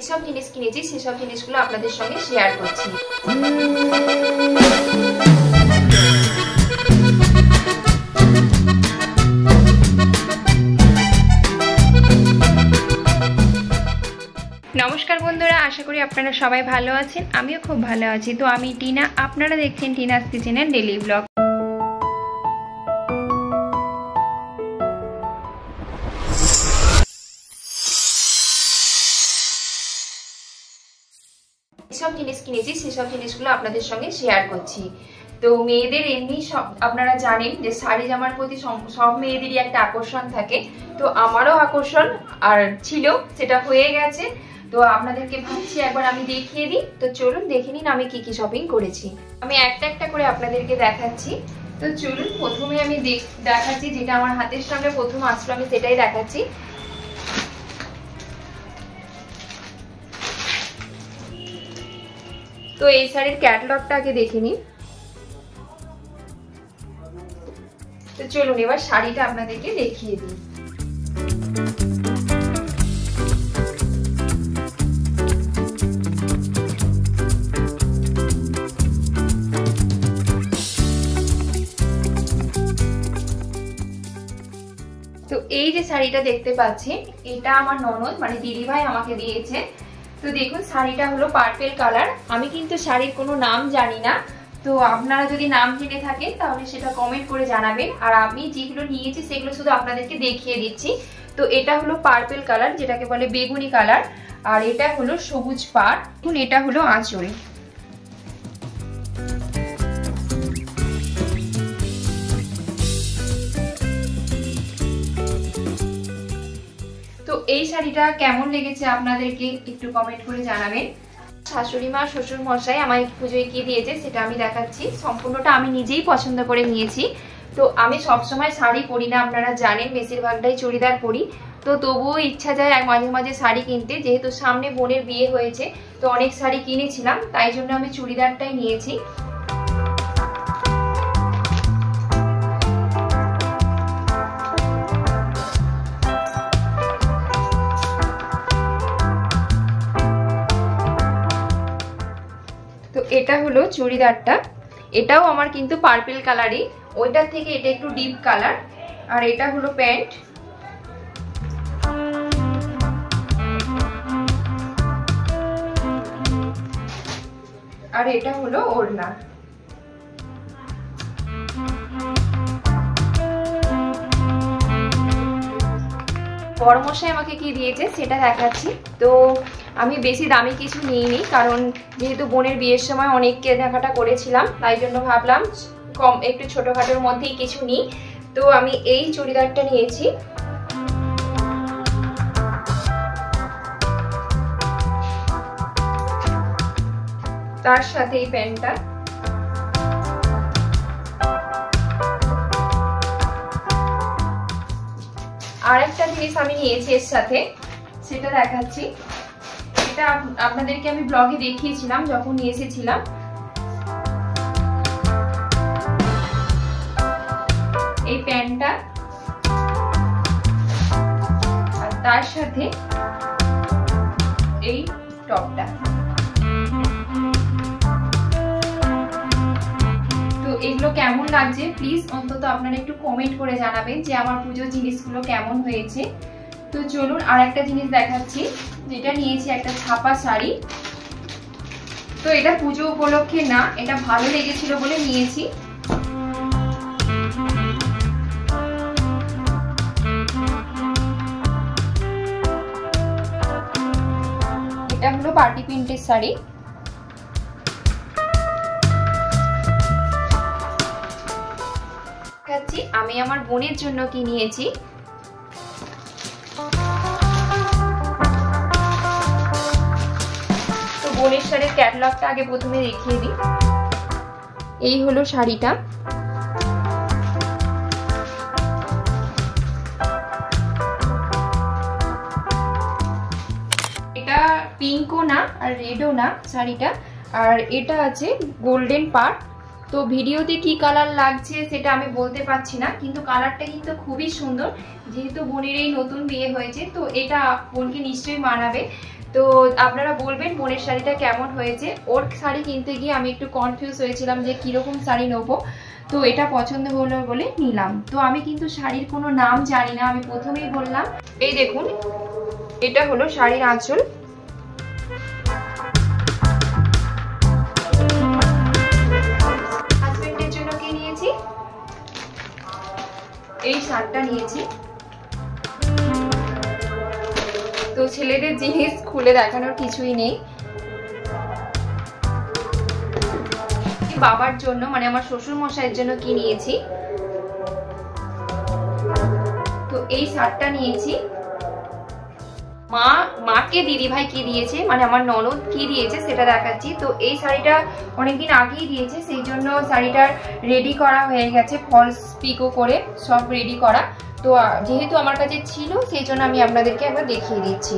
সব জিনিস কিনেছি সেসব জিনিসগুলো আপনাদের সঙ্গে শেয়ার করছি। নমস্কার বন্ধুরা, আশা করি আপনারা সবাই ভালো আছেন। আমিও খুব ভালো আছি। তো আমি টিনা, আপনারা দেখছেন টিনাস কিচেনের ডেইলি ব্লগ। সব জিনিস কিনেছি সেসব জিনিসগুলো আপনাদের সঙ্গে শেয়ার করছি। তো মেয়েদের এমনি সব আপনারা জানেন যে শাড়ি জামার প্রতি সব মেয়েদেরই একটা আকর্ষণ থাকে। তো আমারও আকর্ষণ আর ছিল, সেটা হয়ে গেছে। তো আপনাদেরকে ভাবছি একবার আমি দেখিয়ে দিই। তো চলুন দেখে নিন আমি কি কি শপিং করেছি। আমি একটা একটা করে আপনাদেরকে দেখাচ্ছি। তো চলুন প্রথমে আমি দেখাচ্ছি যেটা আমার হাতের সামনে প্রথম আসলো, আমি সেটাই দেখাচ্ছি। তো এই শাড়ির ক্যাটালগটা আগে দেখে নিন। তো চলুন এবার শাড়িটা আপনাদেরকে দেখিয়ে দিই। তো এই যে শাড়িটা দেখতে পাচ্ছেন, এটা আমার ননদ মানে দিদিভাই আমাকে দিয়েছে। তো দেখুন শাড়িটা হলো পার্পল কালার। আমি কিন্তু শাড়ির কোনো নাম জানি না, তো আপনারা যদি নাম জেনে থাকেন তাহলে সেটা কমেন্ট করে জানাবেন। আর আমি যেগুলো নিয়েছি সেগুলো শুধু আপনাদেরকে দেখিয়ে দিচ্ছি। তো এটা হলো পার্পল কালার, যেটাকে বলে বেগুনি কালার, আর এটা হলো সবুজ পাড়। এখন এটা হলো আঁচল। তো এই শাড়িটা কেমন লেগেছে আপনাদেরকে একটু কমেন্ট করে জানাবেন। শাশুড়ি মা শ্বশুর মশাই আমায় পুজোয় কি দিয়েছে সেটা আমি দেখাচ্ছি। সম্পূর্ণটা আমি নিজেই পছন্দ করে নিয়েছি। তো আমি সবসময় শাড়ি পরি না, আপনারা জানেন, বেশিরভাগটাই চুড়িদার পরি। তো তবুও ইচ্ছা যায় মাঝে মাঝে শাড়ি কিনতে। যেহেতু সামনে বোনের বিয়ে হয়েছে, তো অনেক শাড়ি কিনেছিলাম, তাই জন্য আমি চুড়িদারটাই নিয়েছি। তো এটা হলো চুড়িদারটা, এটাও আমার কিন্তু পার্পল কালারই, ওইটার থেকে এটা একটু ডিপ কালার। আর এটা হলো প্যান্ট, আর এটা হলো ওড়না। বড়মশাই আমাকে কি দিয়েছে সেটা দেখাচ্ছি। তো আমি বেশি দামি কিছু নিইনি, কারণ যেহেতু বোনের বিয়ের সময় অনেক কেনাকাটা করেছিলাম, তাই জন্য ভাবলাম কম একটু ছোটখাটোর মধ্যেই কিছু নিই। তো আমি এই চুড়িদারটা নিয়েছি। তার সাথে এই প্যান্টটা। আর একটা জিনিস আমি নিয়েছি এর সাথে, সেটা দেখাচ্ছি। এটা আপনাদেরকে আমি ব্লগে দেখিয়েছিলাম যখন নিয়ে এসেছিলাম। এই প্যান্টটা আর তার সাথে এই টপটা। তো এগুলো কেমন লাগছে প্লিজ অন্তত আপনারা একটু কমেন্ট করে জানাবেন যে আমার পুজোর জিনিসগুলো কেমন হয়েছে। তো চলুন আর একটা জিনিস দেখাচ্ছি, যেটা নিয়েছি একটা ছাপা শাড়ি। তো এটা পুজো উপলক্ষে না, এটা ভালো লেগেছিল বলে নিয়েছি। এটা হলো পার্টি প্রিন্টের শাড়ি। দেখাচ্ছি আমি আমার বোনের জন্য কি নিয়েছি। তো বোনের শাড়ির ক্যাটালগটা আগে প্রথমে দেখিয়ে দিই। এই হলো শাড়িটা। এটা পিঙ্কও না আর রেডও না শাড়িটা, আর এটা আছে গোল্ডেন পাড়। তো ভিডিওতে কি কালার লাগছে সেটা আমি বলতে পারছি না, কিন্তু কালারটা কিন্তু খুবই সুন্দর। যেহেতু বোনের এই নতুন বিয়ে হয়েছে, তো এটা বোনকে নিশ্চয়ই মানাবে। তো আপনারা বলবেন বোনের শাড়িটা কেমন হয়েছে। ওর শাড়ি কিনতে গিয়ে আমি একটু কনফিউজ হয়েছিলাম যে কিরকম শাড়ি নেবো, তো এটা পছন্দ হলো বলে নিলাম। তো আমি কিন্তু শাড়ির কোনো নাম জানি না, আমি প্রথমেই বললাম। এই দেখুন, এটা হলো শাড়ির আঁচল। হাজবেন্ডের জন্য কি নিয়েছি, এই শার্টটা নিয়েছি। তো ছেলেদের জিনিস খুলে দেখানোর কিছুই নেই। বাবার জন্য মানে আমার শ্বশুর মশাইয়ের জন্য কি নিয়েছি, তো এই শার্টটা নিয়েছি। মাকে দিদি ভাই কি দিয়েছে মানে আমার ননদ কি দিয়েছে সেটা দেখাচ্ছি। তো এই শাড়িটা অনেকদিন আগেই দিয়েছে, সেই জন্য শাড়িটার রেডি করা হয়ে গেছে, ফলস পিকো করে সব রেডি করা। তো যেহেতু আমার কাছে ছিল সেই জন্য আমি আপনাদেরকে একবার দেখিয়ে দিচ্ছি।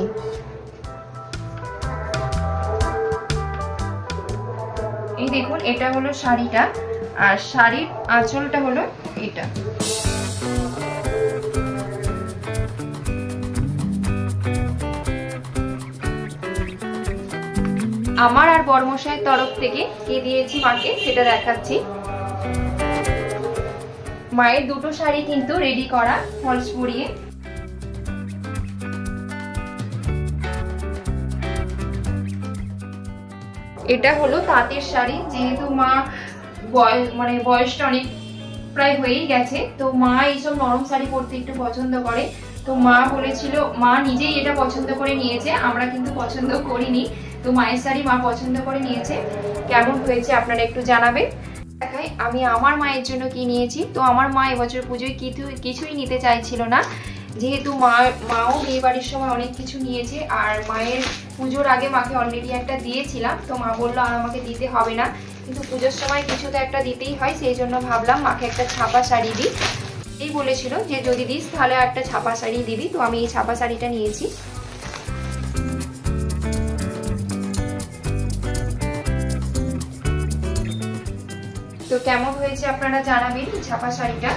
এই দেখুন, এটা হলো শাড়িটা, আর শাড়ির আঁচলটা হলো এটা। আমার আর বড়মশাইয়ের তরফ থেকে কে দিয়েছি মাকে সেটা দেখাচ্ছি। মায়ের দুটো শাড়ি কিন্তু রেডি করা ফলস পরিয়ে। এটা হলো তাঁতের শাড়ি, যেহেতু মা বয়সটা অনেক প্রায় হয়েই গেছে, তো মা এইসব নরম শাড়ি পরতে একটু পছন্দ করে। তো মা বলেছিল, মা নিজেই এটা পছন্দ করে নিয়েছে, আমরা কিন্তু পছন্দ করিনি। তো মায়ের শাড়ি মা পছন্দ করে নিয়েছে, কেমন হয়েছে আপনারা একটু জানাবেন। দেখাই আমি আমার মায়ের জন্য কি নিয়েছি। তো আমার মা এবছর পুজোয় কিছুই নিতে চাইছিল না, যেহেতু মাও বিয়ে বাড়ির সময় অনেক কিছু নিয়েছে, আর মায়ের পুজোর আগে মাকে অলরেডি একটা দিয়েছিলাম। তো মা বললো আর আমাকে দিতে হবে না, কিন্তু পুজোর সময় কিছু তো একটা দিতেই হয়, সেই জন্য ভাবলাম মাকে একটা ছাপা শাড়ি দিই। এই বলেছিল যে যদি দিস তাহলে একটা ছাপা শাড়ি দিবি। তো আমি এই ছাপা শাড়িটা নিয়েছি। তো কেমন হয়েছে আপনারা জানাবেন এই ছাপা শাড়িটা।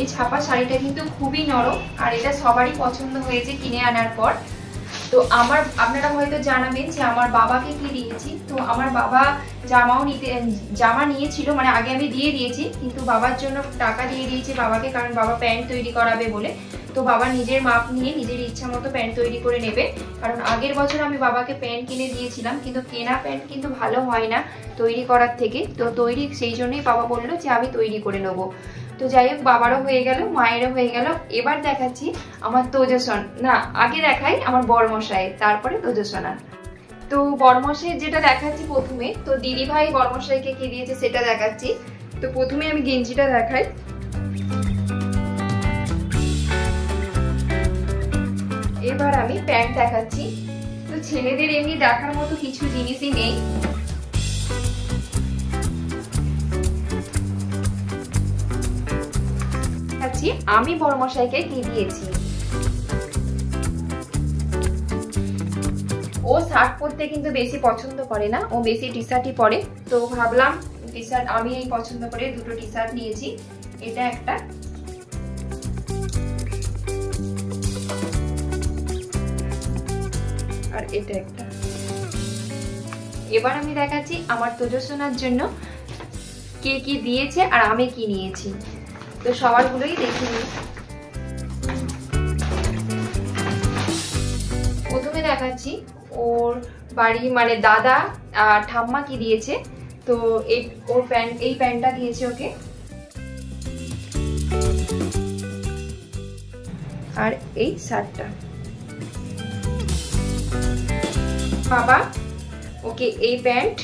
এই ছাপা শাড়িটা কিন্তু খুবই নরম, আর এটা সবারই পছন্দ হয়েছে কিনে আনার পর। তো আপনারা হয়তো জানাবেন যে আমার বাবাকে কি দিয়েছি। তো আমার বাবা জামা নিয়েছিল, মানে আগে আমি দিয়ে দিয়েছি, কিন্তু বাবার জন্য টাকা দিয়ে দিয়েছি বাবাকে, কারণ বাবা প্যান্ট তৈরি করাবে বলে। তো বাবা নিজের মাপ নিয়ে নিজের ইচ্ছা মতো প্যান্ট তৈরি করে নেবে, কারণ আগের বছর আমি বাবাকে প্যান্ট কিনে দিয়েছিলাম, কিন্তু কেনা প্যান্ট কিন্তু ভালো হয় না তৈরি করার থেকে। তো সেই জন্যই বাবা বললো যে আমি তৈরি করে নেবো। তো যাই হোক, বাবারও হয়ে গেল, মায়েরও হয়ে গেল। এবার দেখাচ্ছি আমার তোজসন, না আগে দেখাই আমার বড়মশাই, তারপরে তোজসনা। তো বড়মশাইয়ের যেটা দেখাচ্ছি প্রথমে, তো দিদি ভাই বড়মশাইকে কি দিয়েছে সেটা দেখাচ্ছি। তো প্রথমে আমি গেঞ্জিটা দেখাই। এবার আমি প্যান্ট দেখাচ্ছি। তো ছেলেদের এমনি দেখার মতো কিছু জিনিসই নেই। আমি বড়মশাইকে কি দিয়েছি। ও শার্ট পরতে কিন্তু বেশি পছন্দ করে না, ও বেশি টি শার্টই পরে। তো ভাবলাম টি শার্ট আমি এই পছন্দ করে দুটো টি শার্ট নিয়েছি, এটা একটা, আর এটা একটা। এবার আমি দেখাচ্ছি আমার তোজসোনার জন্য কে কি দিয়েছে আর আমি কি নিয়েছি। তো সবারগুলোই দেখে নিই। প্রথমে দেখাচ্ছি ওর বাড়ি মানে দাদা আর ঠাম্মা কি দিয়েছে। তো এই প্যান্টটা দিয়েছে ওকে, আর এই শার্টটা। বাবা ওকে এই প্যান্ট,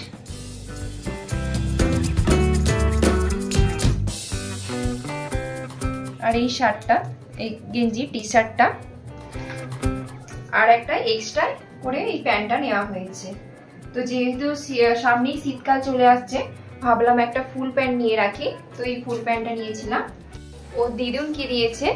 আর এই শার্টটা, এই গেঞ্জি টি শার্টটা, আর একটা এক্সট্রা করে এই প্যান্টটা নেওয়া হয়েছে। তো যেহেতু সামনেই শীতকাল চলে আসছে, ভাবলাম একটা ফুল প্যান্ট নিয়ে রাখি, তো এই ফুল প্যান্টটা নিয়েছিলাম। ও দিদুন কি দিয়েছে,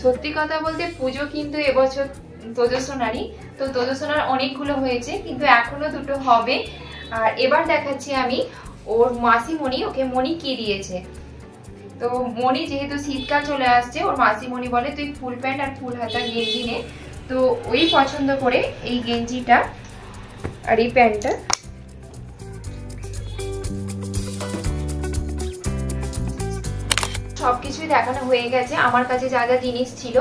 সত্যি কথা বলতে পুজো কিন্তু এবছর তোজসোনারই। তো তোজসোনার অনেকগুলো হয়েছে, কিন্তু এখনো দুটো হবে। আর এবার দেখাচ্ছি আমি ওর মাসিমণি ওকে মণি কি দিয়েছে। তো মণি যেহেতু শীতকাল চলে আসছে, ওর মাসিমণি বলে তুই ফুল প্যান্ট আর ফুল হাতা গেঞ্জি নে। তো ওই পছন্দ করে এই গেঞ্জিটা আর এই প্যান্টটা। সবকিছুই দেখানো হয়ে গেছে। আমার কাছে যা যা জিনিস ছিল,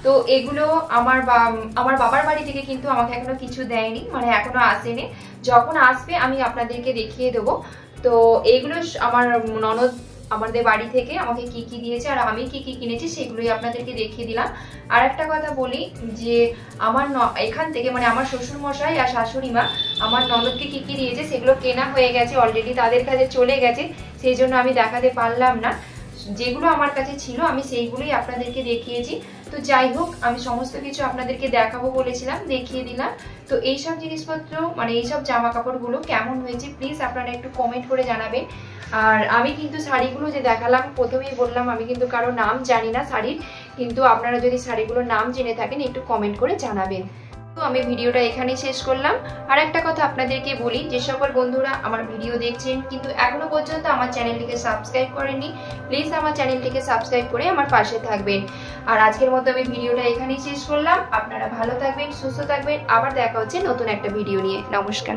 তো এগুলো আমার বাবার বাড়ি থেকে কিন্তু আমাকে এখনো কিছু দেয়নি, মানে এখনো আসেনি। যখন আসবে আমি আপনাদেরকে দেখিয়ে দেবো। তো এইগুলো আমার ননদ আমাদের বাড়ি থেকে আমাকে কি কি দিয়েছে আর আমি কি কি কিনেছি সেগুলোই আপনাদেরকে দেখিয়ে দিলাম। আর একটা কথা বলি যে আমার এখান থেকে মানে আমার শ্বশুর মশাই আর শাশুড়ি মা আমার ননদকে কি কি দিয়েছে সেগুলো কেনা হয়ে গেছে অলরেডি, তাদের কাছে চলে গেছে, সেই জন্য আমি দেখাতে পারলাম না। যেগুলো আমার কাছে ছিল আমি সেইগুলোই আপনাদেরকে দেখিয়েছি। তো যাই হোক, আমি সমস্ত কিছু আপনাদেরকে দেখাবো বলেছিলাম, দেখিয়ে দিলাম। তো এইসব জিনিসপত্র মানে এইসব জামা কাপড়গুলো কেমন হয়েছে প্লিজ আপনারা একটু কমেন্ট করে জানাবেন। আর আমি কিন্তু শাড়িগুলো যে দেখালাম, প্রথমেই বললাম আমি কিন্তু কারো নাম জানি না শাড়ির, কিন্তু আপনারা যদি শাড়িগুলোর নাম জেনে থাকেন একটু কমেন্ট করে জানাবেন। তো আমি ভিডিওটা এখানেই শেষ করলাম। আর একটা কথা আপনাদেরকে বলি, যে সকল বন্ধুরা আমার ভিডিও দেখছেন কিন্তু এখনো পর্যন্ত আমার চ্যানেলটিকে সাবস্ক্রাইব করেননি, প্লিজ আমার চ্যানেলটিকে সাবস্ক্রাইব করে আমার পাশে থাকবেন। আর আজকের মতো আমি ভিডিওটা এখানেই শেষ করলাম। আপনারা ভালো থাকবেন, সুস্থ থাকবেন, আবার দেখা হচ্ছে নতুন একটা ভিডিও নিয়ে। নমস্কার।